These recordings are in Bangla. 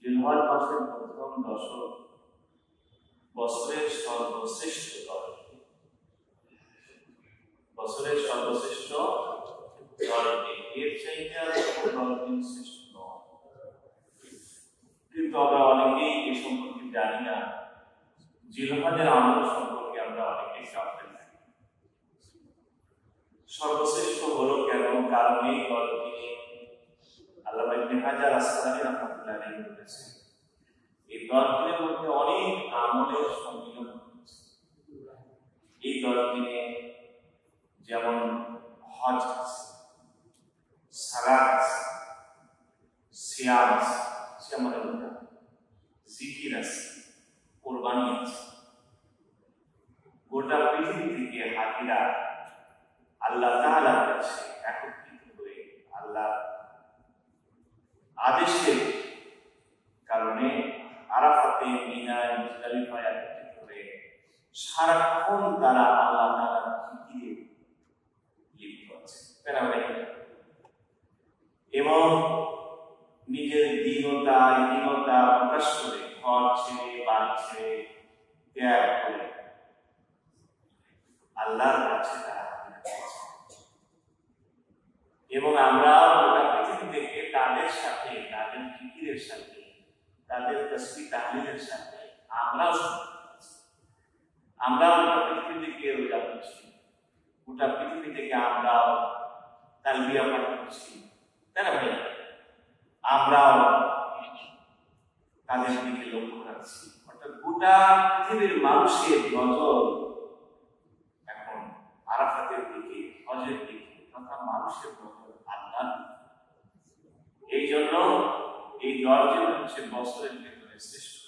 জিলহজ মাসের প্রথম দশক বছরের সর্বশ্রেষ্ঠ দলটি, বছরের সর্বশ্রেষ্ঠ দলটি, এর চাইতে আর দলটি শ্রেষ্ঠ নয়। কিন্তু আমরা অনেকেই এ সম্পর্কে জানি না। জিলহজের আমল সম্পর্কে আমরা অনেকেই জানতে না। সর্বশ্রেষ্ঠ হলো কেন? কারণ এই দলটি আল্লামা ইবনে হাজার আসকালানী রাহমাতুল্লাহ আলাইহি বলেছেন, এই দলটির মধ্যে অনেক আমলের সম্মিলন হয়েছে। এই দলটিতে যেমন হজ আছে, সালাত আছে, সিয়াম আছে, জিকির আছে, কোরবানি আছে। গোটা পৃথিবী থেকে হাজিরা আল্লাহ তাআলার কাছে একত্রিত হয়ে আল্লাহ আদেশের কারণে আরাফাতে, মিনায়, মুজদালিফায় একত্রিত হয়ে সারাক্ষণ তারা আল্লাহ তাআলার জিকিরে লিপ্ত আছে এবং নিজের দীনতা প্রকাশ করে ঘর ছেড়ে, বাড়ি ছেড়ে, ত্যাগ করে আল্লাহর কাছে তারা এবং আমরা গোটা পৃথিবী থেকে তাদের সাথে, তাদের জিকিরের সাথে, তাদের তাসবিহ তাহলিলের সাথে আমরা গোটা পৃথিবী থেকে রোজা করছি, গোটা পৃথিবী থেকে আমরা তালবিয়া পাঠ করছি, তাই না ভাই? আমরাও তাদের দিকে লক্ষ্য রাখছি। অর্থাৎ গোটা পৃথিবীর মানুষের নজর এখন আরাফাতের দিকে, হজের দিকে, তথা মানুষের নজর আল্লাহর দিকে। এই জন্য এই দলটি হচ্ছে বছরের ভেতরে শ্রেষ্ঠ।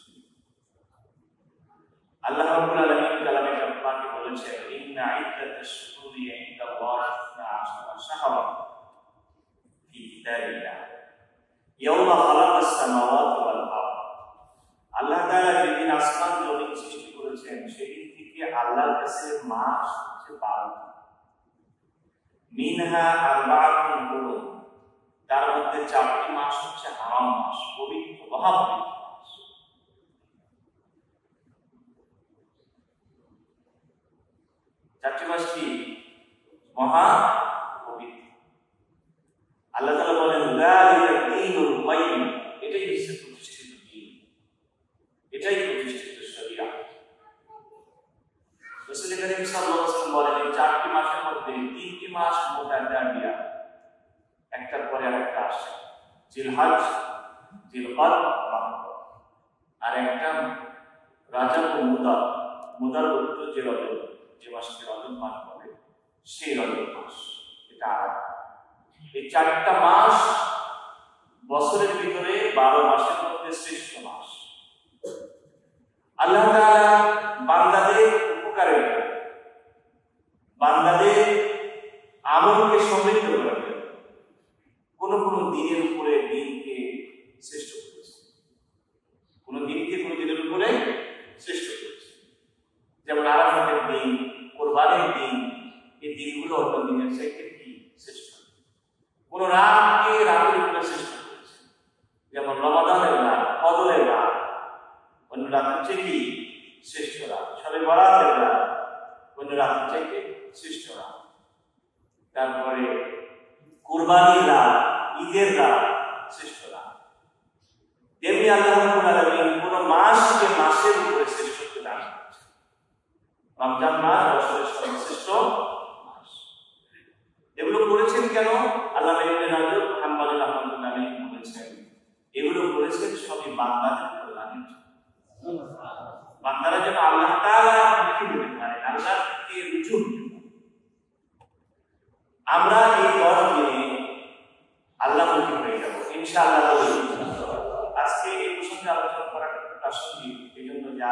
আল্লাহ রাব্বুল আলামিন কালামে পাকে বলেছেন, ইন্না ইদ্দাতাশ শুহুরি ইনদাল্লাহি 12 শাহরান ফি কিতাবিল্লাহ ইয়াওমা খালাকাস সামাওয়াতি ওয়াল আরদ। আল্লাহ তাআলা যেদিন আসমান জমিন সৃষ্টি করেছেন সেদিন থেকে আল্লাহর কাছে মাস হচ্ছে 12টি। মিনহা আরবাআতুন হুরুম, তার মধ্যে 4টি মাস হচ্ছে হারাম মাস, পবিত্র, মহাপবিত্র মাস। চারটি মাস কি মহা পবিত্র। আল্লাহ তাআলা বলেন, যালিকা দীনুল কাইয়িম, এটাই হচ্ছে প্রতিষ্ঠিত দ্বীন, এটাই প্রতিষ্ঠিত শরিয়াত। রাসূল করিম সাল্লাল্লাহু আলাইহি ওয়াসাল্লাম বলেন, এই 4টি মাসের মধ্যে 3টি মাস মুতাতাবিয়া, একটার পরে আরেকটা আসে, জিলহজ, জিলকদ, রমজান, আর একটা রাজব ও মুদার। মুদার বলতে যে রজব, যে মাসকে রজব মাস বলে, সেই রজব মাস, এটা আলাদা। এই 4টা মাস বছরের ভিতরে 12 মাসের মধ্যে শ্রেষ্ঠ মাস। আল্লাহ তাআলা বান্দাদের উপকারের জন্য, বান্দাদের আমলকে সমৃদ্ধ করার জন্য কোন দিনের উপরে দিনকে শ্রেষ্ঠ করেছে, কোন দিনকে কোন দিনের উপরে শ্রেষ্ঠ করেছে। যেমন আরাফাতের দিন, কোরবানির দিন, এই দিনগুলো অন্য দিনের চাইতে কি শ্রেষ্ঠ। কোন রাতকে রাতের উপরে শ্রেষ্ঠ করেছে, যেমন রমাদানের রাত, কদরের রাত অন্য রাতের চাইতে কি শ্রেষ্ঠ রাত, শবে বরাতের রাত অন্য রাতের চাইতে শ্রেষ্ঠ রাত। তারপরে কুরবানির রাত, ঈদের রাত শ্রেষ্ঠ রাত। তেমনি আল্লাহ রাব্বুল আলামিন কোন মাসকে মাসের উপরে শ্রেষ্ঠত্ব দান করেছেন। রমজান মাস বছরের সর্বশ্রেষ্ঠ মাস। এগুলো করেছেন কেন? আল্লামা ইবনে রাজব হাম্বলী রাহমাতুল্লাহ আলাইহি বলেছেন, এগুলো করেছেন সবই বান্দাদের কল্যাণের জন্য। বান্দারা যেন আল্লাহ তাআলা মুখী হতে পারে, আল্লাহকে রুজু হতে পারে। আমরা এই 10 দিনে আল্লাহ মুখী হয়ে যাব ইনশাআল্লাহ। আজকে এই প্রসঙ্গে আলোচনা করা প্রাসঙ্গিক, এই জন্য যা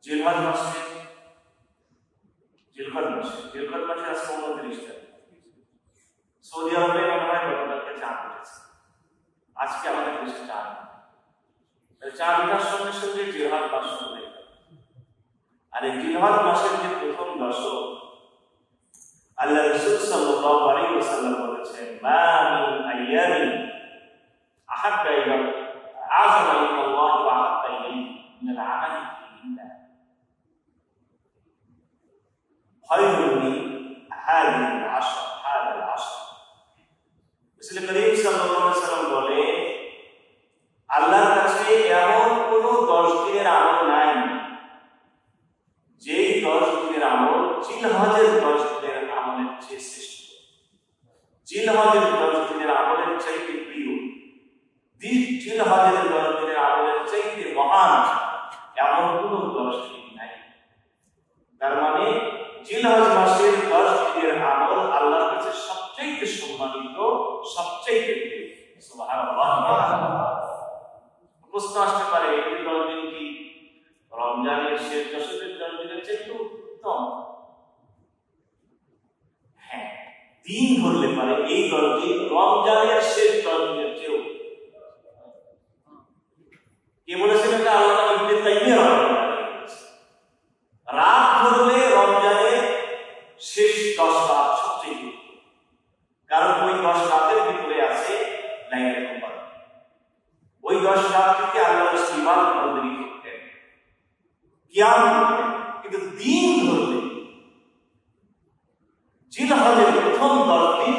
জিলহজ মাসে আজকে 29 তারিখ, সৌদি আরবে মনে হয় গতকালকে চাঁদ উঠেছে, আজকে আমাদের দেশে চাঁদ। চাঁদ ওঠার সঙ্গে সঙ্গে জিলহজ মাস শুরু হয়ে গেল। আর এই জিলহজ মাসের যে প্রথম দশক, আল্লাহ রাসূল সাল্লাল্লাহু আলাইহি ওয়াসাল্লাম বলেছেন, মা মিন আইয়ামিন আহাব্বা আযমা ইনদাল্লাহি ওয়া আহাব্বা ইলাইহি মিনাল আমালি ফিহিন্না খায়রুন মিন হাদিহিল আশর হাদাল আশর। রাসূল করিম সাল্লাল্লাহু আলাইহি ওয়াসাল্লাম বলেন, আল্লাহর কাছে এমন কোন 10 দিনের আমল নাই যেই 10 দিনের আমল জিলহজের 10 দিনের আমলের চেয়ে শ্রেষ্ঠ, জিলহজের 10 দিনের আমলের চাইতে প্রিয়, জিলহজের 10 দিনের আমলের চাইতে মহান এমন কোন 10 দিন নাই। তার মানে জিলহজ মাসের 10 দিনের আমল আল্লাহর কাছে সবচেয়ে সম্মানিত, সবচেয়ে প্রিয়। সুবহানাল্লাহ। প্রশ্ন আসতে পারে, এই 10 দিন কি রমজানের শেষ দশকের 10 দিনের চেয়ে উত্তম? হ্যাঁ, দিন ধরলে পারে এই 10 দিন রমজানের শেষ 10 দিনের চেয়ে। কে বলেছেন এটা? আল্লাহ ইবনে তাইমিয়া রাহিমাহুল্লাহ। রাত ধরলে রমজানের শেষ 10 রাত সবচেয়ে উত্তম, কারণ ওই 10 রাতের ভিতরে আছে লাইলাতুল কদর। ওই 10 রাত থেকে আল্লাহ রাসূল ইবাদত বন্দেগী করতেন, কিয়াম করতেন। কিন্তু দিন ধরলে জিলহজের প্রথম 10 দিন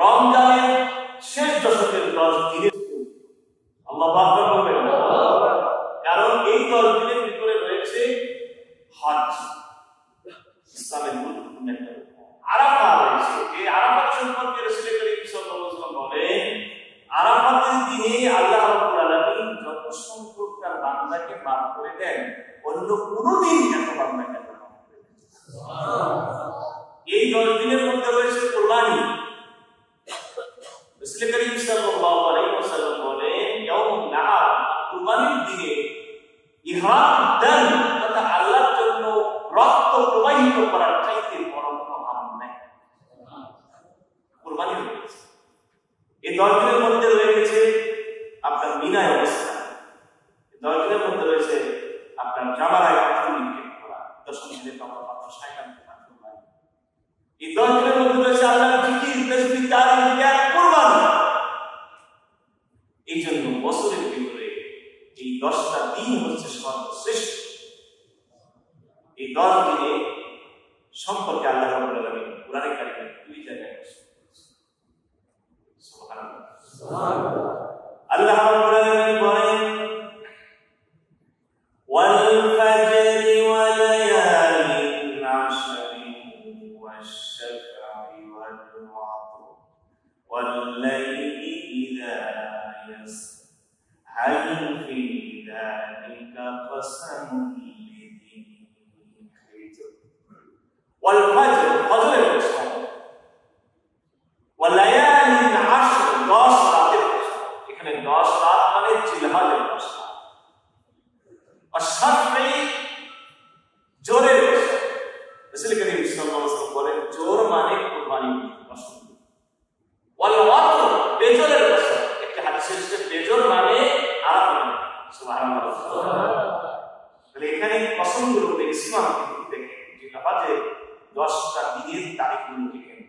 রমজানের শেষ দশকের 10 দিনের আল্লাহু আকবার বলবেন, কারণ এই 10 দিনের ভিতরে রয়েছে হজ, ইসলামের গুরুত্বপূর্ণ একটা আরাফা রয়েছে। এই আরাফাত সম্পর্কে রাসূল করিম সাল্লাল্লাহু আলাইহি ওয়াসাল্লাম বলেন, আরাফাতের দিনে আল্লাহ রাব্বুল আলামিন যত সংখ্যক তার বান্দাকে মাফ করে দেন, অন্য কোন দিন এত বান্দাকে মাফ করে দেন। এই 10 দিনের মধ্যে রয়েছে কুরবানি। রাসূল করিম সাল্লাল্লাহু আলাইহি ওয়াসাল্লাম বলেন, ইয়াউমুন নাহার, কুরবানির দিনে ইহরাম দান তথা আল্লাহর জন্য রক্ত প্রবাহিত করার চাইতে বড় কোনো আমল নাই। কুরবানি রয়েছে এই 10 দিনের মধ্যে, রয়েছে আপনার মিনায় অবস্থান, 10 দিনের মধ্যে রয়েছে আপনার জামারায় পাথর নিক্ষেপ করা, 10 দিনের পাথর 50 কুরবানি। এই 10 দিনের মধ্যে রয়েছে আল্লাহর জিকির, তাসবিহ, তাহলিল, জ্ঞান, কুরবানি। এই জন্য বছরের ভিতরে এই 10টা দিন হচ্ছে সর্বশ্রেষ্ঠ। এই 10 দিনে সম্পর্কে আল্লাহ রাব্বুল আলামিন কুরআনে কারিমে 2 জায়গায় বলেছেন। সুবহানাল্লাহ, সুবহানাল্লাহ। আল্লাহ রাব্বুল আলামিন বলেন, ওয়াল ফাজরি ওয়া লায়ালিন আশরিন ওয়াশ শাফঈ ওয়াল ওয়াতর ওয়াল লাইলি ইযা ইয়াস হাল ফি যালিকা কসামুন লিযী ওয়াল ফাজর, ফজরের কসম, ওয়া লায়ালিন আশর, 10 রাতের কসম। এখানে 10 রাত মানে জিলহজের 10 রাত। আর শাফঈ, জোরের কসম। রাসূল করিম সাল্লাল্লাহু আলাইহি ওয়াসাল্লাম বলেন, জোর মানে কুরবানির কসম। ওয়াল ওয়াতর, বেজরের কসম। একটা হাদিসে এসেছে বেজর মানে আরাফা। সুবহানাল্লাহ, সুবহানাল্লাহ। তাহলে এখানে কসমগুলো ম্যাক্সিমাম দেখেন জিলহজের 10টা দিনের তারিখগুলো দেখেন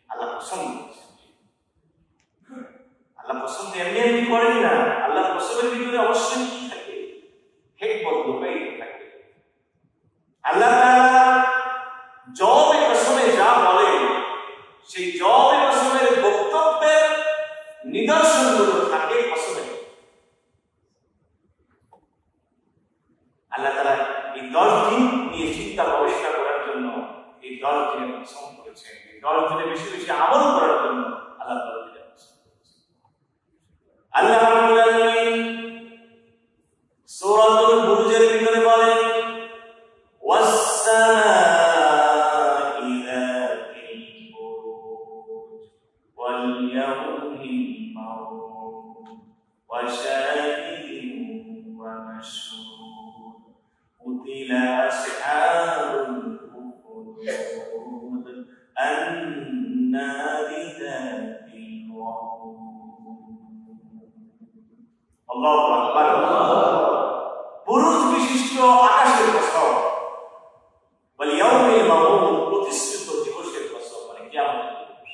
আল্লাহ কসম করেছেন। আল্লাহ কসম এমনি এমনি করেন না। আল্লাহ কসমের ভিতরে অবশ্যই কি থাকে? হিকমত লুকায়িত থাকে। আল্লাহ তাআলা জবাবে কসমে যা বলেন, সেই জবাবে কসমের বক্তব্যের নিদর্শনগুলো থাকে কসমে। আল্লাহ তাআলা এই 10 দিন নিয়ে চিন্তা গবেষণা করার জন্য এই 10 দিনের কসম করেছেন। এই 10 দিনে বেশি বেশি আমল করার জন্য আল্লাহ তাআলা দিনের কসম করেছেন। আল্লাহ রাব্বুল আলামিন সূরাতুল বুরুজের ভিতরে বলেন, ওয়াস সামাই যাতিল বুরুজ ওয়াল ইয়াউমিল মাউউদ ওয়া শাহিদিন ওয়া মাশহুদ কুতিলা আসহাবুল উখদুদ আন-নারি যাতিল ওয়াকুদ। আল্লাহু আকবার। বুরুজ বিশিষ্ট আকাশের কসম, ওয়াল ইয়াউমিল মাউউদ, প্রতিষ্ঠিত দিবসের কসম, মানে কিয়ামতের দিবস।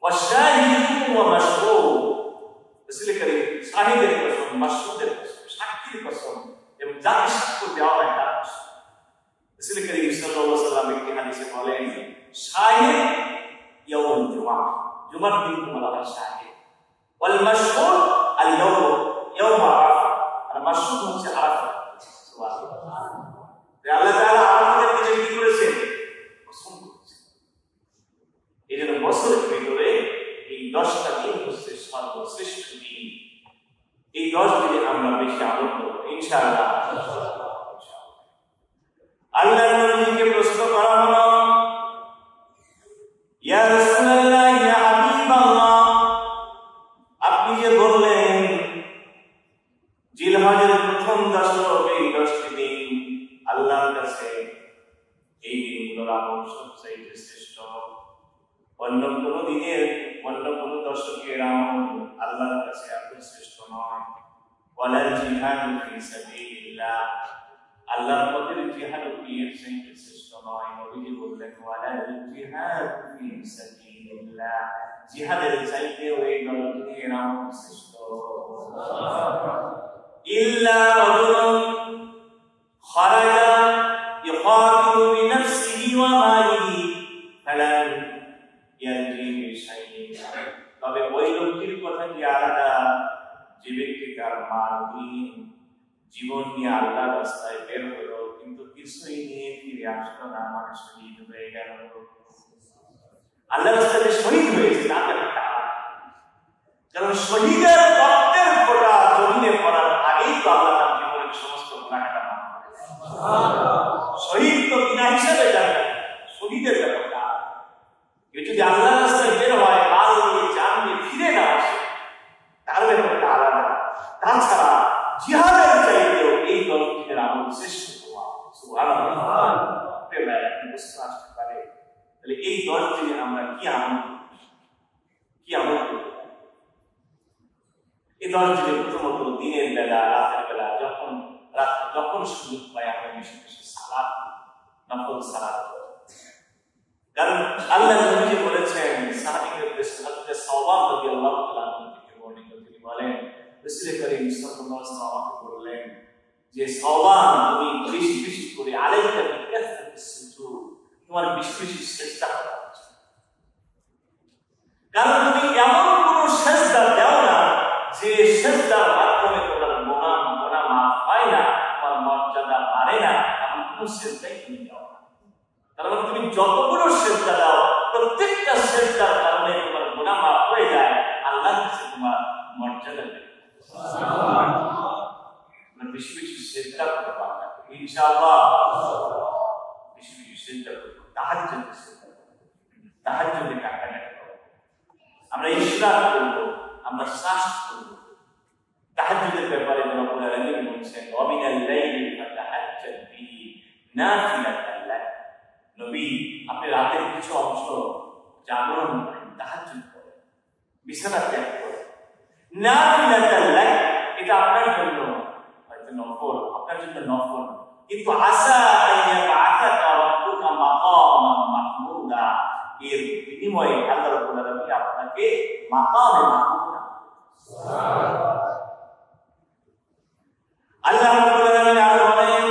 ওয়া শাহিদিন ওয়া মাশহুদ, রাসূল করিম শাহিদের কসম, মাসুদের কসম, সাক্ষীর কসম এবং যাকে সাক্ষ্য দেওয়া হয় তার কসম। রাসূল করিম সাল্লাল্লাহু আলাইহি ওয়াসাল্লাম একটি হাদিসে বলেন, শাহিদ ইয়াউমুল জুমআহ, জুমার দিন বলা হয় শাহিদ, ওয়াল মাশহুদ আল ইয়াউম আরাফা, আর মাশহুদ হচ্ছে আরাফা। সুবহানাল্লাহ। আল্লাহ তাআলা আরাফাতের দিনে কি করেছেন? কসম করেছেন। এই জন্য বছরের ভিতরে এই 10টা দিন হচ্ছে সর্বশ্রেষ্ঠ দিন। এই 10 দিনে আমরা বেশি আনন্দ করব ইনশাআল্লাহ। আল্লাহর নবীকে প্রশ্ন করা হলো, ইয়া রাসূলুল্লাহ, ইয়া হাবিবাল্লাহ, আপনি যে বললেন জিলহজের প্রথম 10 এই 10টি দিন আল্লাহর কাছে এই দিনগুলোর আমল সবচেয়ে শ্রেষ্ঠ, অন্য কোন দিনের অন্য কোন দশকের আমল আল্লাহর কাছে এত শ্রেষ্ঠ নয়। ওয়ালাল জিহাদু ফি সাবিলিল্লাহ, আল্লাহর পথে জিহাদ কি এর চাইতে শ্রেষ্ঠ নয়। নবীজি বললেন, ওয়ালাল জিহাদু ফি সাবিলিল্লাহ, জিহাদের চাইতে ওই দিনের আমল শ্রেষ্ঠ। ইল্লা রাজুলুন খারাজা ইখাতিলু বিনাফসিহি ওয়া মালিহি ফালাম ইয়ারজি বিশাইইন, তবে ওই লোকটির কথা কি আলাদা যে ব্যক্তি তার মাল নিয়ে জীবন নিয়ে আল্লাহর রাস্তায় বের হলো কিন্তু কিছুই নিয়ে ফিরে আসলো না, মানে শহীদ হয়ে গেল। আল্লাহর রাস্তায় শহীদ হয়েছে তাদের একটা, কারণ শহীদের রক্তের ফোঁটা জমিনে পড়ার আগেই তো আল্লাহ তার জীবনের সমস্ত গুনাহটা মাফ করে। শহীদ তো বিনা হিসাবে যাবে, শহীদের ব্যাপারটা কেউ যদি আল্লাহর রাস্তায় বের হয় মাল নিয়ে জান নিয়ে ফিরে না আসে তার ব্যাপারটা আলাদা। তাছাড়া জিহাদের চাইতেও এই 10 দিনের আমল শ্রেষ্ঠ। সুবহানাল্লাহ। আপনি বুঝতে আসতে পারে তাহলে এই 10 দিনে আমরা কি আমল করব? এই 10 দিনে প্রথমত দিনের বেলা রাতের বেলা যখন সুযোগ পাই আমরা বেশি বেশি সালাত, নফল সালাত, কারণ আল্লাহ নবী বলেছেন, সাহাবীদের হযরত সাওবান রাদিয়াল্লাহু তাআলা থেকে বর্ণিত, তিনি বলেন রাসূল করিম সাল্লাল্লাহু আলাইহি ওয়াসাল্লাম বললেন যে সাওবান, তুমি বেশি বেশি করে আলাইকা বিকাসরাতিস সুজুদ, তোমার বেশি বেশি সিজদা করা উচিত। কারণ তুমি এমন কোন সিজদা দাও না যে সিজদার মাধ্যমে তোমার গুনাহ মাফ হয় না, তোমার মর্যাদা বাড়ে না, এমন কোন সিজদাই তুমি দাও না। তার মানে তুমি যতগুলো সিজদা দাও প্রত্যেকটা সিজদার কারণে তোমার গুনাহ মাফ হয়ে যায়, আল্লাহর কাছে তোমার মর্যাদা বেড়ে যায়। সুবহানাল্লাহ। বেশি বেশি সিজদা করবা ইনশাআল্লাহ, বেশি বেশি সিজদা করব, তাহাজ্জুদে সিজদা করব, তাহাজ্জুদে কাটাকাটি করব, আমরা ইশরাক করব, আমরা সাজদা করব। তাহাজ্জুদের ব্যাপারে রব্বুল আলামিন বলেছেন, ওয়া মিনাল লাইলি ফাতাহাজ্জাদ বিহি নাফিলাতান লাক, নবী আপনি রাতের কিছু অংশ জাগরণ করেন, তাহাজ্জুদ করেন, বিছানা ত্যাগ করেন, নাফিলাতান লাক, এটা আপনার জন্য হয়তো নফল, আপনার জন্য নফল, কিন্তু আসা আইয়া বাআসাকা রাব্বুকা মাকামান মাহমুদা, এর বিনিময়ে আল্লাহ রাব্বুল আলামিন আপনাকে মাকামে মাহমুদা। সুবহানাল্লাহ। আল্লাহ রাব্বুল আলামিন আরো বলেন,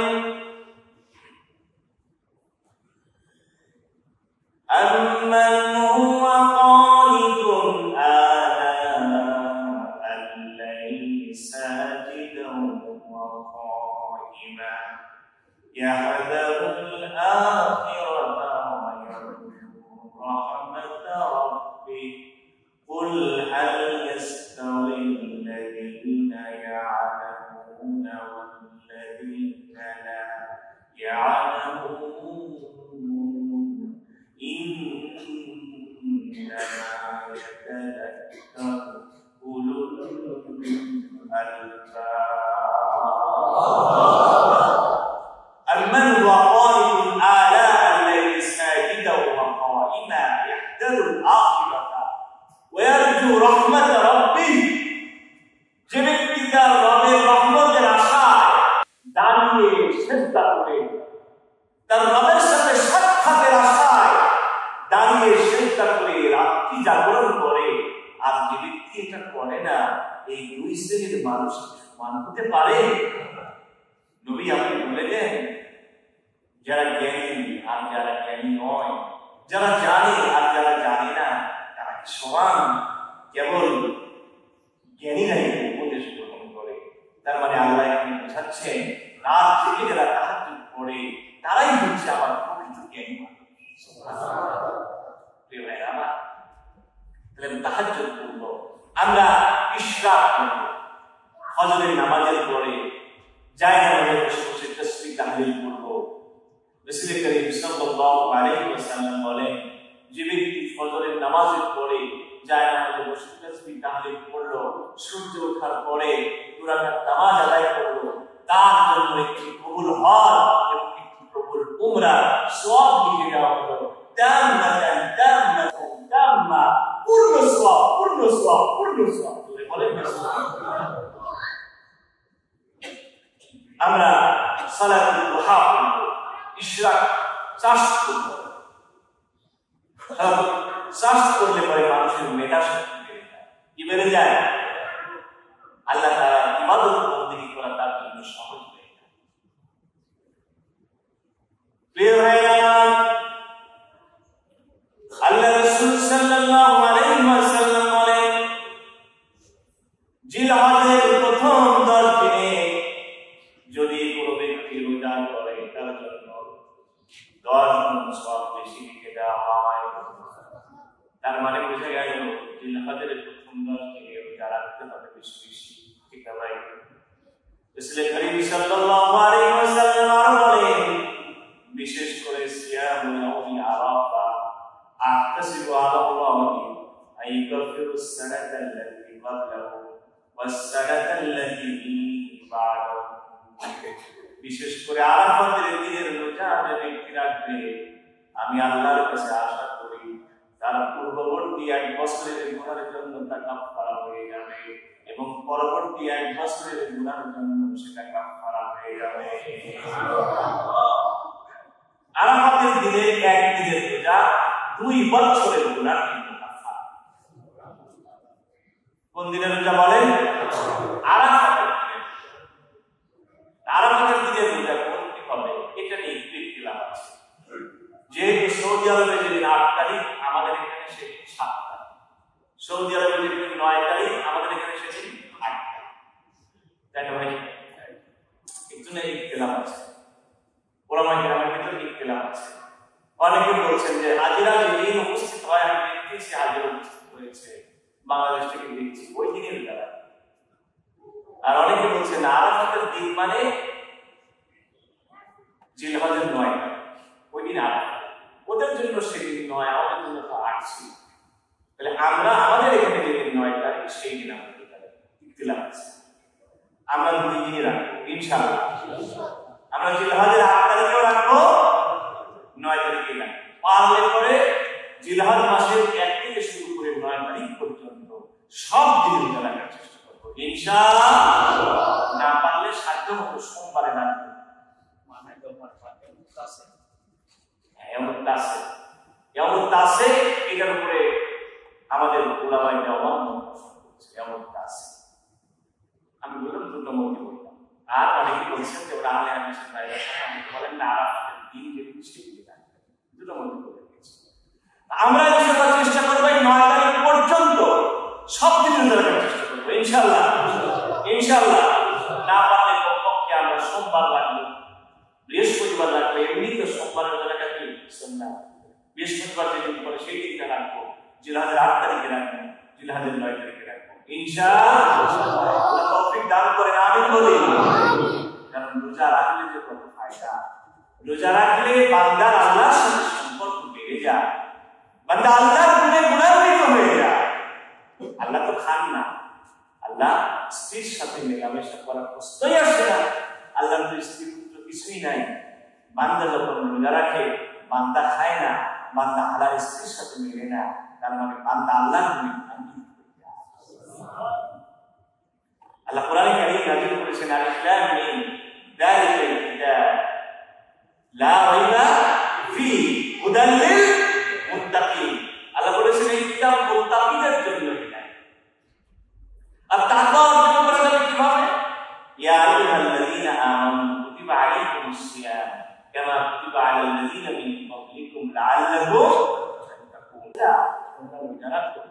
أَمَّنْ هُوَ قَانِتٌ آنَاءَ اللَّيْلِ سَاجِدًا وَقَائِمًا يَحْذَرُ الْآخِرَةَ وَيَرْجُو رَحْمَةَ رَبِّهِ قُلْ هَلْ يَسْتَوِي الَّذِينَ يَعْلَمُونَ وَالَّذِينَ لَا يَعْلَمُونَ إِنَّمَا يَتَذَكَّرُ أُولُو الْأَلْبَابِ أَمَّنْ هُوَ قَانِتٌ آنَاءَ اللَّيْلِ سَاجِدًا وَقَائِمًا يَحْذَرُ الْآخِرَةَ وَيَرْجُو رَحْمَةَ رَبِّهِ, যে ব্যক্তি তার রবের রহমতের আশায় দাঁড়িয়ে সিজদা করে, তার রবের সাথে সাক্ষাতের আশায় দাঁড়িয়ে সিজদা করে রাত্রি জাগরণ করে, আর যে ব্যক্তি এটা করে না, এই দুই শ্রেণীর মানুষ সমান হতে পারে? নবী আপনি বলে দেন যারা জ্ঞানী আর যারা জ্ঞানী নয়, যারা জানে আর যারা জানে না, তারা কি সমান? কেবল জ্ঞানীরাই উপদেশ গ্রহণ করে। তার মানে আল্লাহ এখানে বোঝাচ্ছেন রাত থেকে যারা তাহাজ্জুদ পড়ে তারাই হচ্ছে আমার প্রকৃত জ্ঞানী মানুষ। তাহাজ্জুদ করব, আমরা ইশরাক করব, ফজরের নামাজের পরে জায়গা নামাজে বসে বসে তাসবিহ তাহলিল করব। রাসূল করিম সাল্লাল্লাহু আলাইহি ওয়াসাল্লাম বলেন, যে ব্যক্তি ফজরের নামাজের পরে জায়গা নামাজে বসে তাসবিহ তাহলিল করলো, সূর্য ওঠার পরে দুই রাকাত নামাজ আদায় করলো, তার জন্য একটি কবুল হজ এবং একটি কবুল উমরা সওয়াব লিখে দেওয়া হলো। তাম্মাতান তাম্মাতান তাম্মা, পূর্ণ সওয়াব, পূর্ণ সওয়াব, পূর্ণ সওয়াব। বলেন সুবহানাল্লাহ। আমরা সালাতুল দুহা, ইশরাক, চাষ করব। চাষ করলে পরে মানুষের মেধা শক্তি বেড়ে যায়। কি বেড়ে যায়? আল্লাহ তাআলা ইবাদত বন্দেগী করা তার জন্য সহজ হয়ে যায়। প্রিয় ভাইরা, আল্লাহ রাসূল সাল্লাল্লাহু আলাইহি ওয়াসাল্লাম বলেন, জিলহজের প্রথম 10 দিনে যদি কোনো ব্যক্তি রোজা করে তার জন্য 10 গুণ সওয়াব বেশি লিখে দেওয়া হয়। তার মানে বোঝা গেল জিলহজের প্রথম 10 দিনে রোজা রাখতে হবে বেশি বেশি। ঠিক আছে ভাই? রাসূল করিম সাল্লাল্লাহু আলাইহি ওয়াসাল্লাম আরো বলেন, বিশেষ করে সিয়ামুল ইয়াউমি আরাফা আহতাসিবু আলা আল্লাহি আইয়াগফিরুস সানাতা আল্লাতী ক্বাবলাহু ওয়াস সানাতা আল্লাতী বা'দাহু। বিশেষ করে আরাফাতের দিনের রোজা যে ব্যক্তি রাখবে, আমি আল্লাহর কাছে আশা করি তার পূর্ববর্তী 1 বছরের গুনাহের জন্য তা কাফারা হয়ে যাবে এবং পরবর্তী 1 বছরের গুনাহের জন্য সেটা কাফারা হয়ে যাবে। আরাফাতের দিনে 1 দিনের রোজা 2 বছরের গুনাহ কিন্তু কাফারা। কোন দিনের রোজা বলেন? আরাফাতের দিনের রোজা কোনটি হবে এটা নিয়ে ইখতিলাফ আছে। যেহেতু সৌদি আরবে যেদিন 8 তারিখ, আমাদের এখানে সেদিন 7 তারিখ। সৌদি আরবে যেদিন 9 তারিখ, আমাদের এখানে সেদিন 8 তারিখ। তাই না ভাই? একটু না ইখতিলাফ আছে, ওলামায়ে কেরামের ভিতরে ইখতিলাফ আছে। অনেকে বলছেন যে হাজিরা যেদিন উপস্থিত হয়, আমি দেখতেছি হাজিরা উপস্থিত হয়েছে, বাংলাদেশ থেকে দেখছি, ওই দিনের রোজা। আর অনেকে বলছেন আরাফাতের দিন মানে জিলহজের 9 তারিখ, ওই দিন আরাফাত। ওদের জন্য সেদিন 9, আমাদের জন্য তো 8 ছিল। তাহলে আমরা আমাদের এখানে যেদিন 9 তারিখ সেই দিন আমাদের ইখতিলাফ আছে। আমরা 2 দিনই রাখবো ইনশাআল্লাহ। আমরা জিলহজের 8 তারিখেও রাখবো, 9 তারিখে রাখবো। পারলে পরে জিলহজ মাসের 1 থেকে শুরু করে 9 তারিখ পর্যন্ত সব দিন রোজা রাখার চেষ্টা করবো ইনশাআল্লাহ। না পারলে সাধ্যমতো সোমবারে রাখবো। এটার উপরে আমাদের ওলামায়ে কেরাম আমি বললাম দুটো মত বললাম। আর অনেকে বলছেন যে ওরা আহলে হাদিসের বাইরে বলেন না, আরাফাতের দিন যেদিন সেদিন রাখবেন। দুটো মত বলে দিয়েছি। আমরা চেষ্টা করবো 9 তারিখ পর্যন্ত সব দিন রোজা রাখার চেষ্টা করবো ইনশাআল্লাহ। ইনশাআল্লাহ না পারলে কমপক্ষে আমরা সোমবার রাখবো, বৃহস্পতিবার রাখবো। এমনি তো সোমবার রোজা রাখা কি সুন্নাহ। বৃহস্পতিবার যেদিন পরে সেই দিনটা রাখবো, জিলহজের 8 তারিখে রাখবো, জিলহজের 9 তারিখে রাখবো ইনশাআল্লাহ। আল্লাহ তৌফিক দান করেন, আমিন বলি। কারণ রোজা রাখলে যে কত ফায়দা, রোজা রাখলে বান্দার আল্লাহর সাথে সম্পর্ক বেড়ে যায়, বান্দা আল্লাহর গুণে গুণান্বিত হয়ে যায়। আল্লাহ তো খান না, আল্লাহ স্ত্রীর সাথে মেলামেশা করার প্রশ্নই আসে না। আল্লাহর তো স্ত্রী পুত্র কিছুই নাই। বান্দা যখন রোজা রাখে, বান্দা খায় না, বান্দা আল্লাহর স্ত্রীর সাথে মিলে না, তার মানে বান্দা আল্লাহর গুণে গুণান্বিত হয়ে যায়। আল্লাহ কোরআনে কারীম নাযিল করেছেন, আলিফ লাম মিম যালিকাল কিতাব লা রাইবা ফি হুদাল লিল মুত্তাকিন। আল্লাহ বলেছেন এই কিতাব মুত্তাকিদের জন্য। আর তাকওয়া অর্জন করা যাবে ইয়া আইয়ুহাল্লাযীনা আমানু কুতিবা আলাইকুমুস সিয়াম কামা কুতিবা আলাল লাযীনা মিন ক্বাবলিকুম লাআল্লাকুম তাত্তাকুন।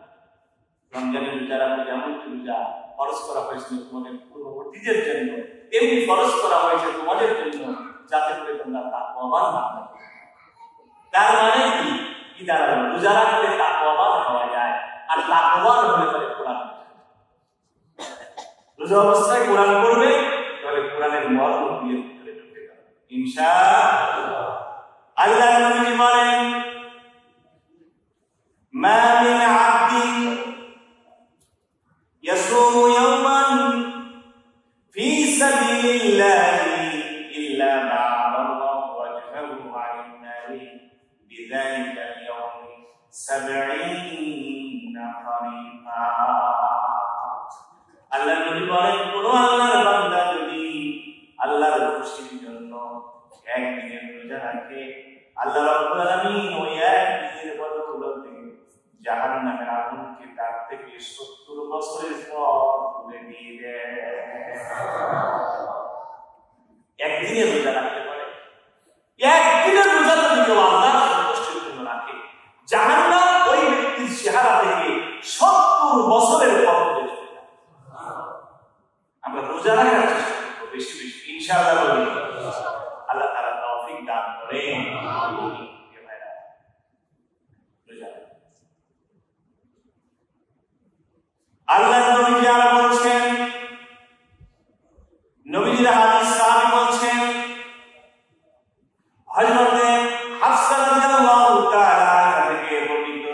রমজানের রোজা রাখা যেমন রোজা ফরজ করা হয়েছিল তোমাদের পূর্ববর্তীদের জন্য, তেমনি ফরজ করা হয়েছে তোমাদের জন্য, যাতে করে তোমরা তাকওয়াবান বান্দা হও। তার মানে কি দাঁড়ালো? রোজা রাখলে তাকওয়াবান হওয়া যায়, আর তাকওয়াবান হলে পরে কোরআন, রোজা অবস্থায় কোরআন পড়বে, তাহলে কোরআনের মর্ম দিয়ে ভিতরে ঢুকে যাবে ইনশাআল্লাহ। আল্লাহ নবী বলেন, মা মিন আবদিন ইয়াসুমু ইয়াওমান ফি সাবিলিল্লাহি ইল্লা বা'দাল্লাহু ওয়াজহাহু 'আনিন নারি বিযালিকাল ইয়াওমি 70 খরিফা। আল্লাহ নবী বলেন, কোন আল্লাহর বান্দা যদি আল্লাহর খুশির জন্য একদিনের রোজা রাখে, আল্লাহ রাব্বুল আলামিন ওই একদিনের বদৌলতে জাহান্নামের আগুনকে তার থেকে 70 বছরের পর তুলে দিয়ে দেয়। একদিনের রোজা রাখতে পারে, একদিনের রোজা যদি কেউ আল্লাহর সন্তুষ্টির জন্য রাখে, জাহান্নাম ওই ব্যক্তির চেহারা থেকে 70 বছরের পর তুলে চলে যায়। আমরা রোজা রাখার চেষ্টা করবো বেশি বেশি ইনশাআল্লাহ। আল্লাহ তাআলা তৌফিক দান করেন। আল্লাহ নবী যারা বলছেন, নবীর হাদিস সাহাবী বলছেন, হযরতে হাফসা রাদিয়াল্লাহু তাআলা থেকে বর্ণিত,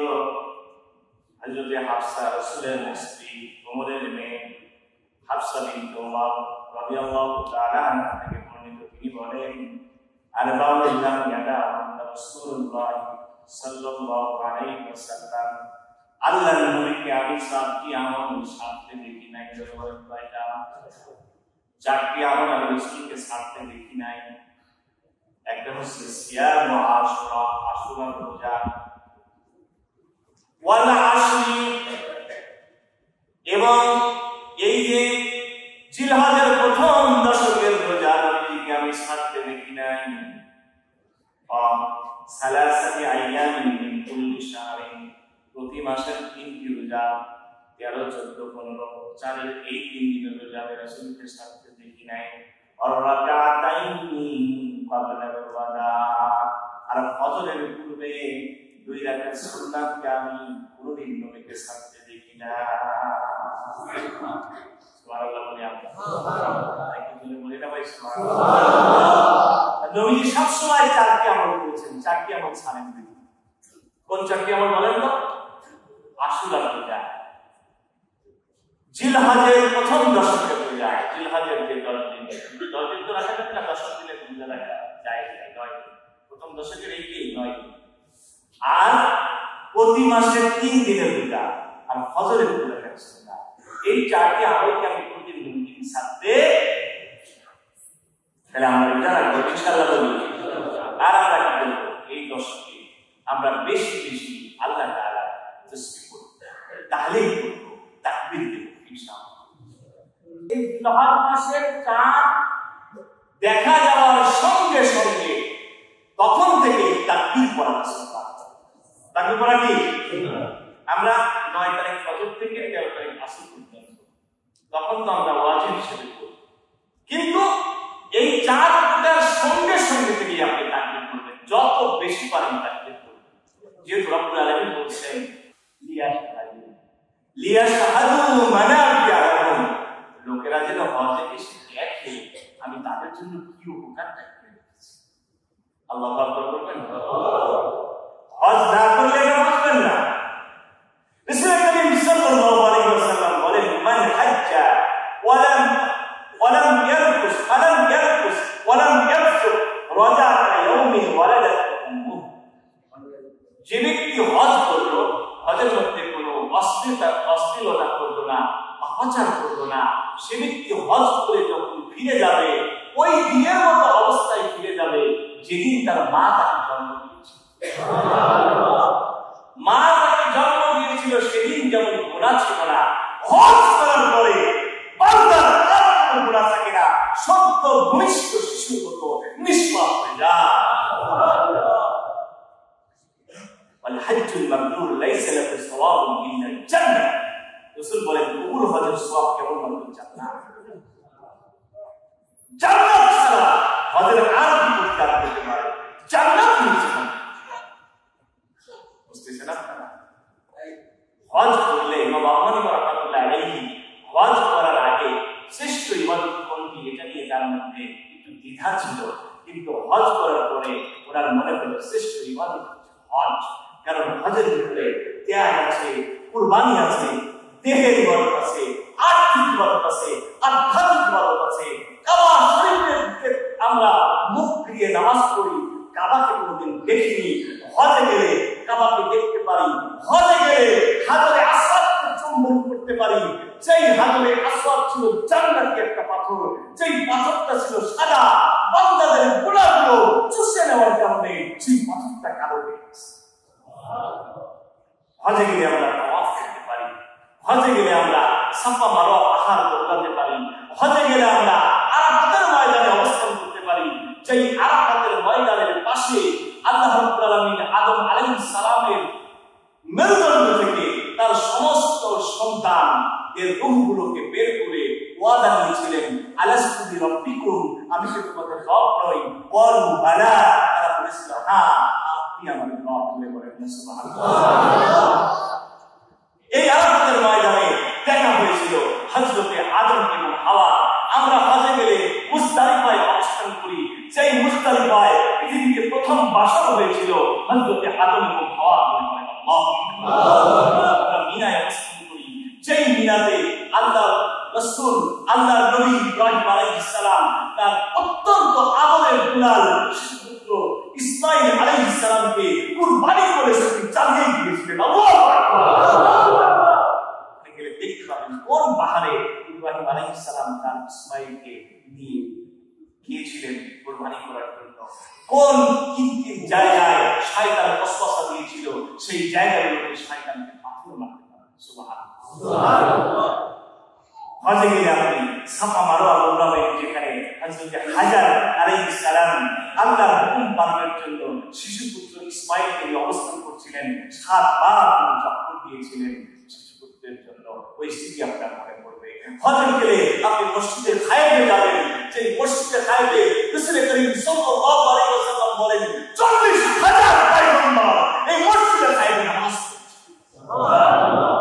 হযরতে হাফসা রাসূলের স্ত্রী ওমরের মেয়ে হাফসা বিনত ওমর রাদিয়াল্লাহু তাআলা থেকে বর্ণিত, তিনি বলেন, আরবাউন লাম ইয়াদা রাসূলুল্লাহ সাল্লাল্লাহু আলাইহি ওয়াসাল্লাম, আল্লাহর নবীকে আমি 7টি আমল সাথে দেখি নাই। কয়টা? 4টি আমল আমি রাসূলকে সাথে দেখি নাই। একটা হচ্ছে সিয়াম ও আশুরা, আশুরার রোজা, ওয়াল আশরি, এবং এই যে জিলহজের প্রথম দশকের রোজা নবীকে আমি সাথে দেখি নাই। সালাসাতি আইয়ামিন মিন কুল্লি শাহরিন, প্রতি মাসের 3টি রোজা, 13, 14, 15, 4 এই 3 দিনের রোজা আমি রাসূলকে সাথে দেখি নাই। আর রাকাতাইনি ক্বাবলা ওয়াদা, আর ফজরের পূর্বে 2 রাকাত সুন্নাতকে আমি কোনদিন নবীকে সাথে দেখি না। সুবহানাল্লাহ বলি আমরা, একটু বলি না ভাই সুবহানাল্লাহ। নবী সব সময় 4টি আমল করেছেন, 4টি আমল ছাড়েন না। কোন 4টি আমল বলেন তো? আশুরার রোজা, জিলহজের প্রথম দশকের রোজা, জিলহজের যে 10 দিন, 10 দিন তো রাখা যাবে না, 10 দিনের রোজা রাখা যায়, 9 দিন, প্রথম দশকের এই কি 9 দিন, আর প্রতি মাসে 3 দিনের রোজা, আর ফজরের রোজা রাখছেন না। এই 4টি আমলকে আমি প্রতিদিন নবীর সাথে, তাহলে আমরা রোজা রাখবো ইনশাআল্লাহ বলি। আর আমরা কি করব? এই দশকে আমরা বেশি বেশি আল্লাহ তাআলা তাসবিহ করব, তাহলিল করব, তাকবীর দেব ইনশাআল্লাহ। এই জিলহজ মাসের চাঁদ দেখা যাওয়ার সঙ্গে সঙ্গে তখন থেকে তাকবীর পড়া শুরু হয়। তাকবীর পড়া কি? আমরা 9 তারিখ ফজর থেকে 11 তারিখ আসর পর্যন্ত, তখন তো আমরা ওয়াজিব হিসেবে করি, কিন্তু এই 4 ওঠার সঙ্গে সঙ্গে থেকে আপনি তাকবীর করবেন, যত বেশি পারেন তাকবীর করবেন। যেহেতু রব্বুল আলামিন বলছেন, লিয়াশহাদু মানাফিআ লাহুম, লোকেরা যেন হজে এসে দেখে আমি তাদের জন্য কি উপকার রেখেছি। আল্লাহু আকবার বলবেন। হজ না করলে বুঝবেন না। রাসূল করিম সাল্লাল্লাহু আলাইহি ওয়াসাল্লাম বলেন, মান হাজ্জা ওয়ালাম ইয়ারকুস ওয়ালাম ইয়াফসুক রাজা ইয়াউমি ওয়ালাদাতহু উম্মুহু, যে ব্যক্তি হজ করলো, হজের মধ্যে কোনো অশ্লীলতা করলো না, অপচার করলো না, সে ব্যক্তি হজ করে যখন ফিরে যাবে, ওই দিনের মতো অবস্থায় ফিরে যাবে যেদিন তার মা তাকে জন্ম দিয়েছিল। মা তাকে জন্ম দিয়েছিল সেদিন যেমন গোনা ছিল না, হজ করার পরে বান্দার আর কোনো গোনা থাকে না। ওয়াল হাজ্জুল মাবরুর লাইসা লাহু সাওয়াবুন ইল্লা জান্নাহ। রাসূল বলেন কবুল হজের সওয়াব কেবল মাত্র জান্নাত। জান্নাত ছাড়া হজের আর কি কাজ করতে পারে? জান্নাত হচ্ছে না। বুঝতেছেন আপনারা? হজ করলে ইমাম আহমদ রাহমাতুল্লাহ আলাইহি হজ করার আগে শ্রেষ্ঠ ইবাদত কোনটি এটা নিয়ে তার মধ্যে একটু দ্বিধা ছিল, কিন্তু হজ করার পরে ওনার মনে হলো শ্রেষ্ঠ ইবাদত হজ। কারণ হজের ভিতরে ত্যাগ আছে, কুরবানি আছে, দেহের ইবাদত আছে, আর্থিক ইবাদত আছে, আধ্যাত্মিক ইবাদত আছে। কাবা শরীফের দিকে আমরা মুখ ফিরিয়ে নামাজ পড়ি, কাবাকে কোনোদিন দেখিনি। হজে গেলে কাবাকে দেখতে পারি, হজে গেলে হাজরে আসওয়াদকে চুম্বন করতে পারি। সেই হাজরে আসওয়াদ ছিল জান্নাতি একটা পাথর, যেই পাথরটা ছিল সাদা, বান্দাদের গুনাহগুলো চুষে নেওয়ার কারণে সেই পাথরটা কালো হয়ে গেছে। হজে গেলে আমরা তাওয়াফ করতে পারি, হজে গেলে আমরা সাফা মারওয়া পাহাড় দৌড়াতে পারি, হজে গেলে আমরা আরাফাতের ময়দানে অবস্থান করতে পারি। যেই আরাফাতের ময়দানের পাশে আল্লাহ রাব্বুল আলামিন আদম আলাইহিস সালামের মেরুদণ্ড থেকে তার সমস্ত সন্তান এর রূহগুলোকে বের করে ওয়াদা দিয়েছিলেন, আলাস্তু বিরাব্বিকুম, আমি কি তোমাদের রব নই? বলু বালা, তারা বলেছিল হ্যাঁ আপনি আমাদের রব। তুলে বলেন সুবহানাল্লাহ। এই আরাফাতের ময়দানে দেখা হয়েছিল হযরতে আদম এবং হাওয়া। আমরা হজে গেলে মুজদালিফায় অবস্থান করি, সেই মুজদালিফায় পৃথিবীতে প্রথম বাসর হয়েছিল হযরতে আদম এবং হাওয়া। আমরা মিনায় অবস্থান করি, যেই মিনাতে আল্লাহর রাসূল আল্লাহর নবী ইব্রাহিম আলাইহিস সালাম তার অত্যন্ত আদরের দুলাল পুত্র ইসমাঈল আলাইহিস সালামকে কুরবানি করে চালিয়ে দিয়েছিলেন। আল্লাহু আকবার। এখানে দেখতে পাবেন কোন পাহাড়ে ইব্রাহিম আলাইহিস সালাম তার ইসমাঈলকে নিয়ে গিয়েছিলেন কুরবানি করার জন্য, কোন কিঞ্চিত জায়গায় শয়তান ওয়াসওয়াসা দিয়েছিল, সেই জায়গাগুলোতে শয়তানকে পাথর মারতে পারে। সুবহানাল্লাহ। হজে গেলে আপনি সাফা মারওয়া দৌড়াবেন, যেখানে হযরতে হাজার আলাইহিস সালাম আল্লাহর হুকুম পালনের জন্য শিশুপুত্র ইসমাঈলকে অবস্থান করছিলেন, 7 বার তিনি চক্কর দিয়েছিলেন শিশুপুত্রের জন্য। ওই স্মৃতি আপনার মনে পড়বে। হজে গেলে আপনি মসজিদে খায়েবে যাবেন, যে মসজিদে খায়েবে রাসূল করিম সাল্লাল্লাহু আলাইহি ওয়াসাল্লাম বলেন 40,000 পয়গম্বর এই মসজিদে খায়েবে নামাজ পড়ছে। সুবহানাল্লাহ।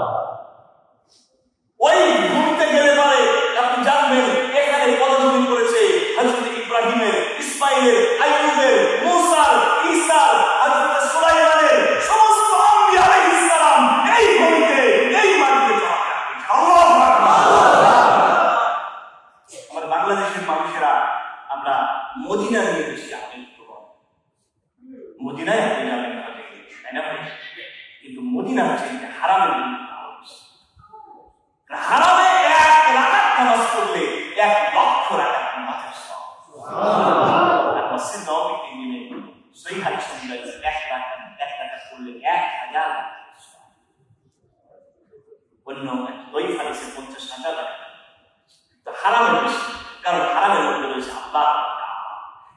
ওই ঘুরতে গেলে পরে আপনি জানবেন এখানে পদজমি করেছে হযরত ইব্রাহিমের, ইসমাঈলের, আইয়ুবের, মূসার, ঈসার, হযরত সুলাইমানের সমস্ত আম্বিয়া আলাইহিস সালাম এই ভূমিতে এই মাটিতে জন্ম নিয়েছে। আল্লাহু আকবার। আমাদের বাংলাদেশের মানুষেরা আমরা মদিনা নিয়ে বেশি আনন্দিত হই। মদিনায় আপনি যাবেন হজে গেলে, তাই না? কিন্তু মদিনা হচ্ছে হারামের হারামে 1 রাকাত নামাজ পড়লে 1 লক্ষ রাকাত নামাজের সওয়াব। সুবহানাল্লাহ। আর মসজিদ নববীতে গেলে সহিহ হাদিস অনুযায়ী 1 রাকাত পড়লে 1000 সওয়াব। অন্য ওই হাদিসে 50,000 রাকাত। তো হারামের বেশি, কারণ হারামের মধ্যে রয়েছে আল্লাহ।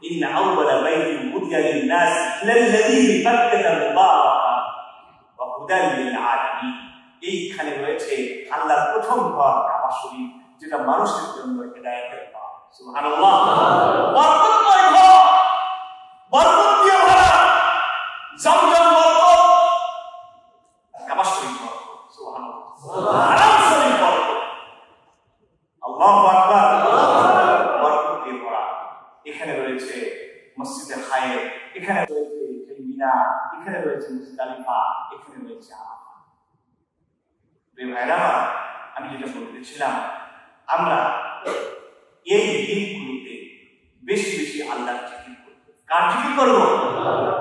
ইন্না আউওয়ালা বাইতিন উদিয়া লিন-নাস লাল্লাযী বিবাক্কাতা মুবারাকান ওয়া হুদান লিল-আলামিন। এইখানে রয়েছে আল্লাহর প্রথম ঘর কাবা শরীফ, যেটা মানুষের জন্য হিদায়াতের ঘর। সুবহানাল্লাহ। বরকতময় ঘর, বরকত দিয়ে ভরা, জমজম বরকত, কাবা শরীফ বরকত। সুবহানাল্লাহ। হারাম শরীফ বরকত। আল্লাহু আকবার। বরকত দিয়ে ভরা। এখানে রয়েছে মসজিদে খায়ের, এখানে রয়েছে সেই মিনা, এখানে রয়েছে মুজদালিফা, এখানে রয়েছে আরাফা। ভাইরা, আমি যেটা বলতেছিলাম, আমরা এই দিনগুলোতে বেশি বেশি আল্লাহর জিকির করব। কার জিকির করব?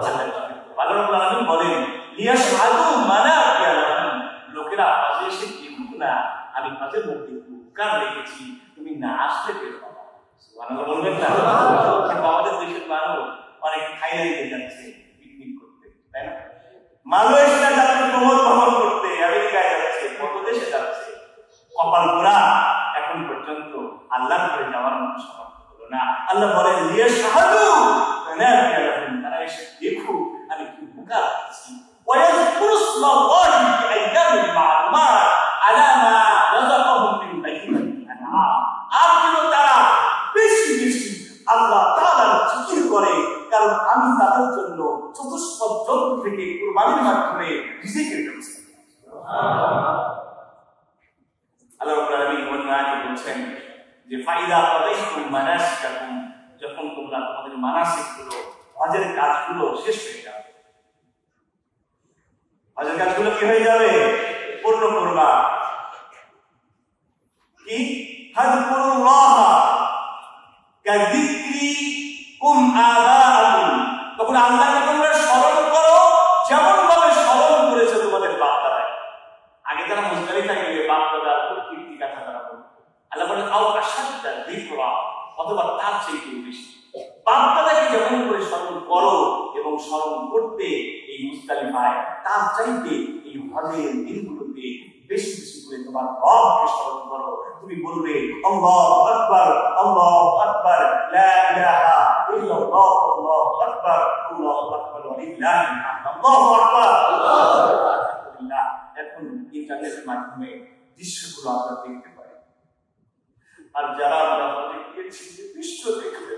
আল্লাহর জিকির করব। আল্লাহ রাব্বুল আলামিন বলেন লিয়াশহাদু মানাফিআ লাহুম, লোকেরা হজে এসে দেখুক না আমি হজের মধ্যে উপকার রেখেছি, তুমি না আসলে টের পাবে। সুবহানাল্লাহ বলবেন না? কিন্তু আমাদের দেশের মানুষ অনেক থাইল্যান্ডে যাচ্ছে পিকনিক করতে, তাই না? মালয়েশিয়া যাচ্ছে ভ্রমণ করতে, আমেরিকায় যাচ্ছে, কত দেশে যাচ্ছে। কপাল পোড়া, এখন পর্যন্ত আল্লাহর ঘরে যাওয়ার মতো সামর্থ্য হলো না। আল্লাহ বলেন লিয়াশহাদু মানাফিআ লাহুম, তারা এসে দেখুক আমি কি উপকার রেখেছি। ويذكر اسم الله في أيام معلومات على ما رزقهم من بهيمة الأنعام আর যেন তারা বেশি বেশি আল্লাহ তাআলার জিকির করে, কারণ আমি তাদের জন্য চতুষ্পদ জন্তু থেকে কুরবানির মাধ্যমে রিজিকের ব্যবস্থা করি। আল্লাহ রাব্বুল আলামিন বলছেন যে ফাইদা কাদাইতুম মানাসিকাকুম, যখন তোমরা তোমাদের মানাসিকগুলো হজের কাজগুলো শেষ হয়ে যাবে, হজের কাজগুলো কি হয়ে যাবে? পূর্ণ করবা। কি হাযকুরুল্লাহ কাযিকরিকুম আবাআকুম, তখন আল্লাহকে তোমরা স্মরণ করো যেমন ভাবে স্মরণ করেছে তোমাদের বাপ-দাদা। আগে তারা মুজদালিফা গিয়ে বাপ-দাদার কীর্তি গাথা তারা বলতো। আল্লাহ বলেন আও আশাদ্দা যিকরা, অথবা তার চেয়ে বেশি বাপ-দাদাকে যেমন করে স্মরণ করো এবং স্মরণ করতে এই মুজদালিফায়, তার চাইতে এই হজের দিনগুলোতে বেশি বেশি করে তোমার রবকে স্মরণ করো। তুমি বলবে আল্লাহু আকবার, আল্লাহু আকবার, লা ইলাহা ইল্লাল্লাহ, আল্লাহু আকবার, আল্লাহু আকবার, ওয়া লিল্লাহিল হামদ, আল্লাহু আকবার, আলহামদুলিল্লাহ। এখন ইন্টারনেটের মাধ্যমে দৃশ্যগুলো আমরা দেখতে পাই, আর যারা আমরা হজে গিয়েছি দৃশ্য দেখলে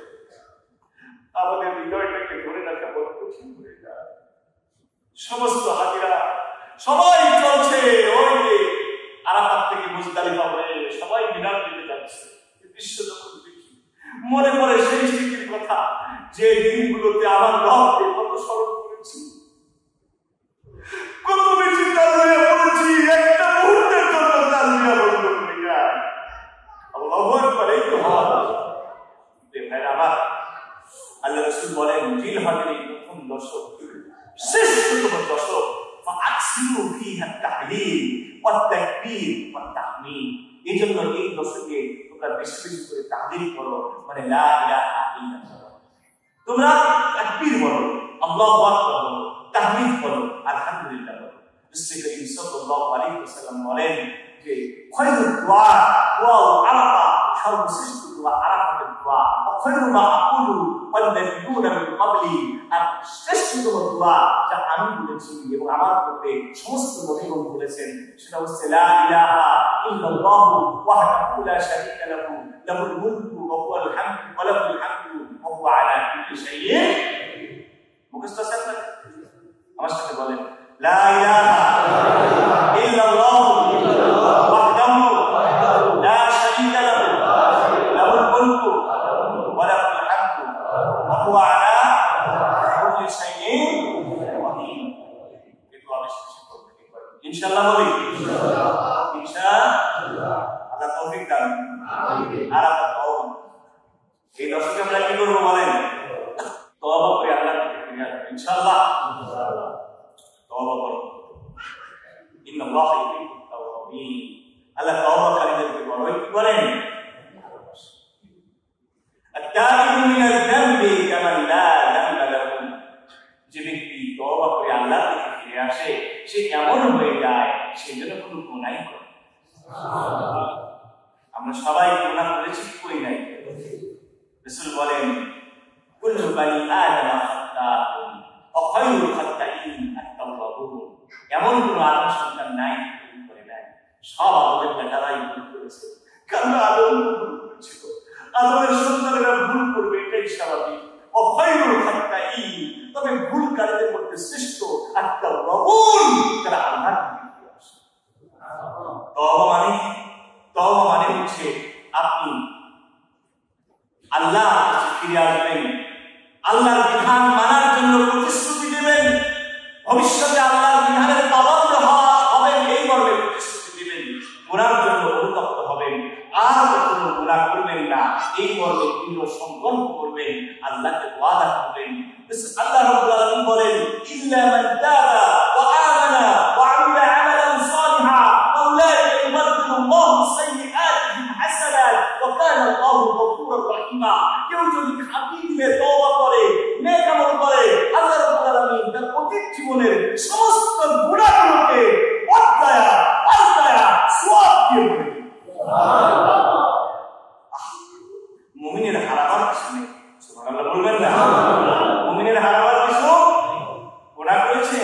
আমাদের হৃদয়টাকে ধরে রাখা বড় কঠিন হয়ে যায়। সমস্ত হাজিরা সবাই চলছে, ওই যে আরাফাত থেকে মুজদালিফা হয়ে সবাই মিনার দিতে যাচ্ছে। দৃশ্য যখন দেখি মনে পড়ে সেই স্মৃতির কথা, যে দিনগুলোতে আমার রবকে কত স্মরণ করেছি, কত বেশি তালবিয়া পড়েছি, একটা মুহূর্তের জন্য তালবিয়া বন্ধ করে যায়। আল্লাহু আকবার, এই তো হজ। ভাইরা আমার, আল্লাহ রাসূল বলেন জিলহজের এই প্রথম দশক শ্রেষ্ঠতম দশক, ফাআকসিরু ফিহা তাহলিল ওয়া তাকবীর ওয়া তাহমিদ। এইজন্য এই দশকে তোমরা বেশি বেশি করে তাহলিল করো, মানে লা ইলাহা ইল্লাল্লাহ। তোমরা তাকবীর বলো, আল্লাহু আকবার বলো, তাহমিদ বলো, আলহামদুলিল্লাহ বলো। রাসূল করিম সাল্লাল্লাহু আলাইহি ওয়াসাল্লাম বলেন যে খায়রুদ দুআ ওয়া আরাফা, সর্বশ্রেষ্ঠ দোয়া আরাফাতের দোয়া, ওয়া খায়রু মা আকুলু ওয়াল নাবিয়ুনা মিন ক্বাবলি, আর শ্রেষ্ঠতম দোয়া যা আমি বলেছি এবং আমার পূর্বে সমস্ত নবীগণ বলেছেন, সেটা হচ্ছে লা ইলাহা ইল্লাল্লাহু ওয়াহদাহু লা শারীকা লাহু লাহুল মুলকু ওয়া হুয়াল হামদু ওয়া লাহুল হামদু ওয়া হুয়া আলা কুল্লি শাইইন। মুখস্থ আছে আপনার? আমার সাথে বলেন লা ইলাহা ইল্লাল্লাহু ওয়াহদাহু লা শারীকা লাহু লাহুল মুলকু ওয়া লাহুল হামদু ওয়া হুয়া আলা কুল্লি শাইইন কাদির। একটু আবিষ্কার করতে ইনশাআল্লাহ বলি, ইনশাআল্লাহ। আল্লাহ তৌফিক দান, আমিন। আর আমরা তওবা, এই দশকে আমরা কি করব বলেন? তওবা করে আল্লাহর কাছে ফিরে আসব ইনশাআল্লাহ। তওবা করো, ইন্নাল্লাহা ইউহিব্বুত তাওয়াবিন। আল্লাহ তওবাকারীদেরকে বড়ই কি করেন? আত-তাইবু মিনাল যামবি কামান লা যামবা লাহু, যে ব্যক্তি তওবা করে আল্লাহর কাছে ফিরে আসে সে এমন হয়ে যায় সে যেন কোনো গুনাহ করে। আমরা সবাই গুনাহ করেছি, কই নাই? রাসূল বলেন কুল্লু বানি আদম খাত্তাউন ওয়া খায়রুল খাত্তাইন আত-তাওয়াবুন, এমন কোন আদম সন্তান নাই ভুল করে নাই, সব আদমের বেটারাই ভুল করেছে। কারণ আদম ভুল করেছিল, আদমের সন্তানেরা ভুল করবে, এটাই স্বাভাবিক। ওয়া খায়রুল খাত্তাইন, তবে ভুলকারীদের মধ্যে শ্রেষ্ঠ আত-তাওয়াবুন, যারা আল্লাহর দিকে ফিরে আসে। তওবা মানে হচ্ছে আপনি আল্লাহর কাছে ফিরে আসবেন, আল্লাহর বিধান মানার জন্য প্রতিশ্রুতি দেবেন, ভবিষ্যতে আল্লাহর বিধানের পাবন্দ হবেন, এই মর্মে প্রতিশ্রুতি দেবেন, গুনার জন্য অনুতপ্ত হবেন, আর কখনো গুনাহ করবেন না, এই মর্মে দৃঢ় সংকল্প করবেন, আল্লাহকে ওয়াদা করবেন। আল্লাহ রাব্বুল আলামিন বলেন ইল্লা মান তাবা ওয়া আমানা ওয়া আমিলা আমালান সালিহা ফাউলাইকা ইউবাদদিলুল্লাহু সাইয়্যাতিহিম হাসানাত ওয়া কানা আল্লাহু গফুরুর রাহিমা। কেউ যদি খাঁটি দিলে তওবা করে, নেক আমল করে, আল্লাহ রাব্বুল আলামিন তার অতীত জীবনের সমস্ত গুনাহগুলোকে পাল্টায়া সওয়াব দিয়ে দেবেন। সুবহানাল্লাহ। মুমিনের হারাবার কিছু নেই, সুবহানাল্লাহ বলবেন না? মুমিনের হারাবার কিছু, গুনাহ করেছে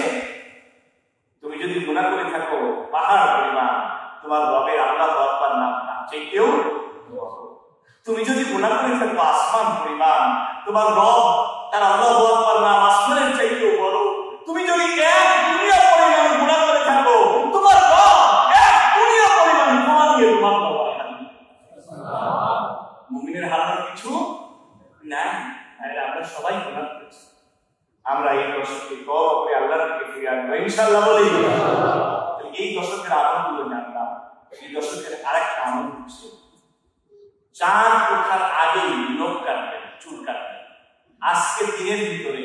তুমি যদি গুনাহ করে থাকো আসমান পরিমাণ, তোমার রব তার আল্লাহু আকবার নাম আসমানের চাইতেও বড়। তুমি যদি এক দুনিয়া পরিমাণ গুনাহ করে থাকো, তোমার রব এক দুনিয়া পরিমাণ ক্ষমা দিয়ে তোমার দরবারে হাজির। মুমিনের হারানোর কিছু নাই। আমরা সবাই গুনাহ করেছি। আমরা এই দশকে তওবা করে আল্লাহর দিকে ফিরে আসবো ইনশাআল্লাহ বলি। এই দশকের আমলগুলো জানলাম। এই দশকের আরেকটা আমল হচ্ছে চাঁদ ওঠার আগেই নখ কাটবেন, চুল কাটবেন। আজকে দিনের ভিতরে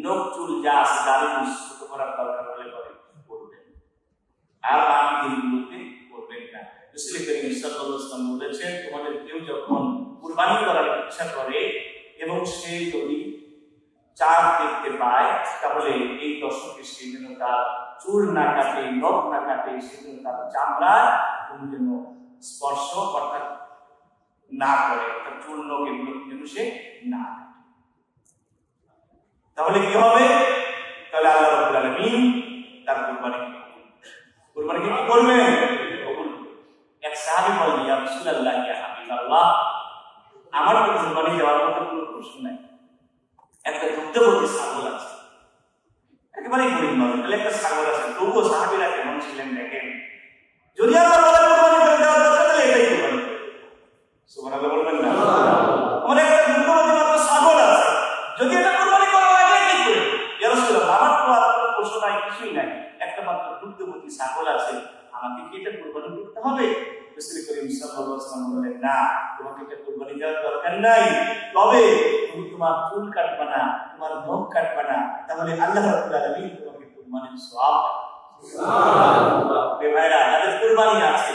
নখ চুল যা আছে দাড়ি ছোট করার দরকার হলে পরে করবেন, আর বাকি দিনগুলোতে করবেন না। রাসূল করিম সাল্লাল্লাহু আলাইহি ওয়াসাল্লাম বলেছেন, তোমাদের কেউ যখন কুরবানি করার ইচ্ছা করে এবং সে যদি চাঁদ দেখতে পায়, তাহলে এই দশকে সে যেন তার চুল না কাটে, নখ না কাটে, সে যেন তার চামড়ার কোনো যেন স্পর্শ অর্থাৎ না করে, অর্থাৎ চুল নখ এগুলো যেন সে না কাটে। তাহলে কি হবে? তাহলে আল্লাহ রাব্বুল আলামিন তার কুরবানিকে কি করবেন? কবুল। এক সাহাবী বলেন, ইয়া রাসূলুল্লাহ, ইয়া হাবিবাল্লাহ, আমার তো কুরবানি দেওয়ার মতো কোনো প্রশ্ন নাই। একটা দুগ্ধবতী ছাগল আছে, একেবারে গরিব মানুষ, তাহলে একটা ছাগল আছে, তবুও সাহাবীরা কেমন ছিলেন দেখেন। যদি আল্লাহ বলে কুরবানি করে দেওয়ার দরকার, তাহলে এটাই কুরবানি করে। সুবহানাল্লাহ বলবেন না? আমার একটা দুগ্ধবতী মাত্র ছাগল আছে, যদি এটা কুরবানি করা লাগে এটাই করে। ইয়া রাসূলুল্লাহ, আমার তো আর কোনো পশু নাই, কিছুই নাই, একটা মাত্র দুগ্ধবতী ছাগল আছে, আমাকে কি এটা কুরবানি করতে হবে? রাসূল করিম সাল্লাল্লাহু আলাইহি ওয়াসাল্লাম বললেন, না, তোমাকে এটা কুরবানি দেওয়ার দরকার নাই, তবে তুমি তোমার চুল কাটবা না, তোমার নখ কাটবা না, তাহলে আল্লাহ রাব্বুল আলামিন তোমাকে কুরবানির সওয়াব সুবহানাল্লাহ। ভাইরা, যাদের কুরবানি আছে,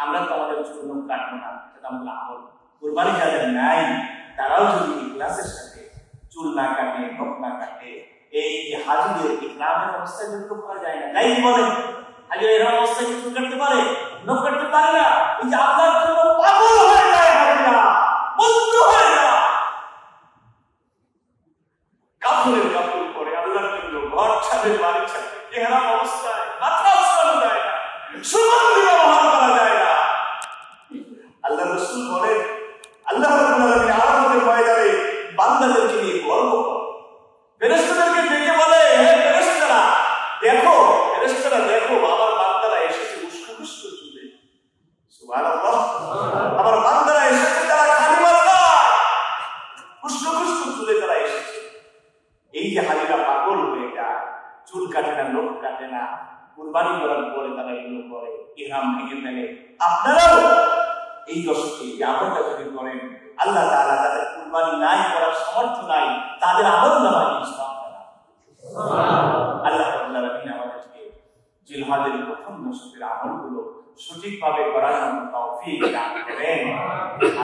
আমরা তো আমাদের চুল নখ কাটবো না, সেটা আমাদের আমল। কুরবানি যাদের নাই, তারাও যদি ইখলাসের সাথে চুল না কাটে, নখ না কাটে, এই যে হাজিদের ইকরামের অবস্থায় যেগুলো করা যায় না, তাই কি বলে হাজির এর অবস্থায় চুল কাটতে পারে, নখ কাটতে পারে না, এই যে আল্লাহর জন্য পাগল হয়ে যায়, হাজিরা বন্ধ হয়ে যায়, কাপড়ের কাপড় পরে আল্লাহর জন্য ঘর ছাড়ে, বাড়ি ছাড়ে, এরকম অবস্থায় মাথা উঠানো যায় না, সুগন্ধি ব্যবহার করা যায় না। আল্লাহ রাসূল বলেন, আল্লাহ রাব্বুল আলামিন আরাফাতের ময়দানে বান্দাদেরকে নিয়ে গর্ব করে, ফেরেশতাদেরকে ডেকে বলে, হে ফেরেশতারা দেখো, ফেরেশতারা দেখো, আমার বান্দারা এসেছে উস্কো উস্কো চুলে। সুবহানাল্লাহ। আমার বান্দারা এসেছে তারা খালি মাথায়, উস্কো উস্কো চুলে তারা এসেছে। এই যে হাজিরা পাগল হয়ে যায়, চুল কাটে না, নখ কাটে না, কুরবানি করার পরে তারা এগুলো করে, ইহরাম ভেঙে ফেলে। আপনারাও এই দশকে এই আমলটা যদি করেন, আল্লাহ তাআলা তাদের কুরবানি নাই করার সামর্থ্য নাই, তাদের আমলনামায় ইসলাম দেন। সুবহানাল্লাহ। আল্লাহ রাব্বুল আলামিন আমাদেরকে জিলহজের প্রথম দশকের আমলগুলো সঠিকভাবে করার জন্য তৌফিক দান করেন।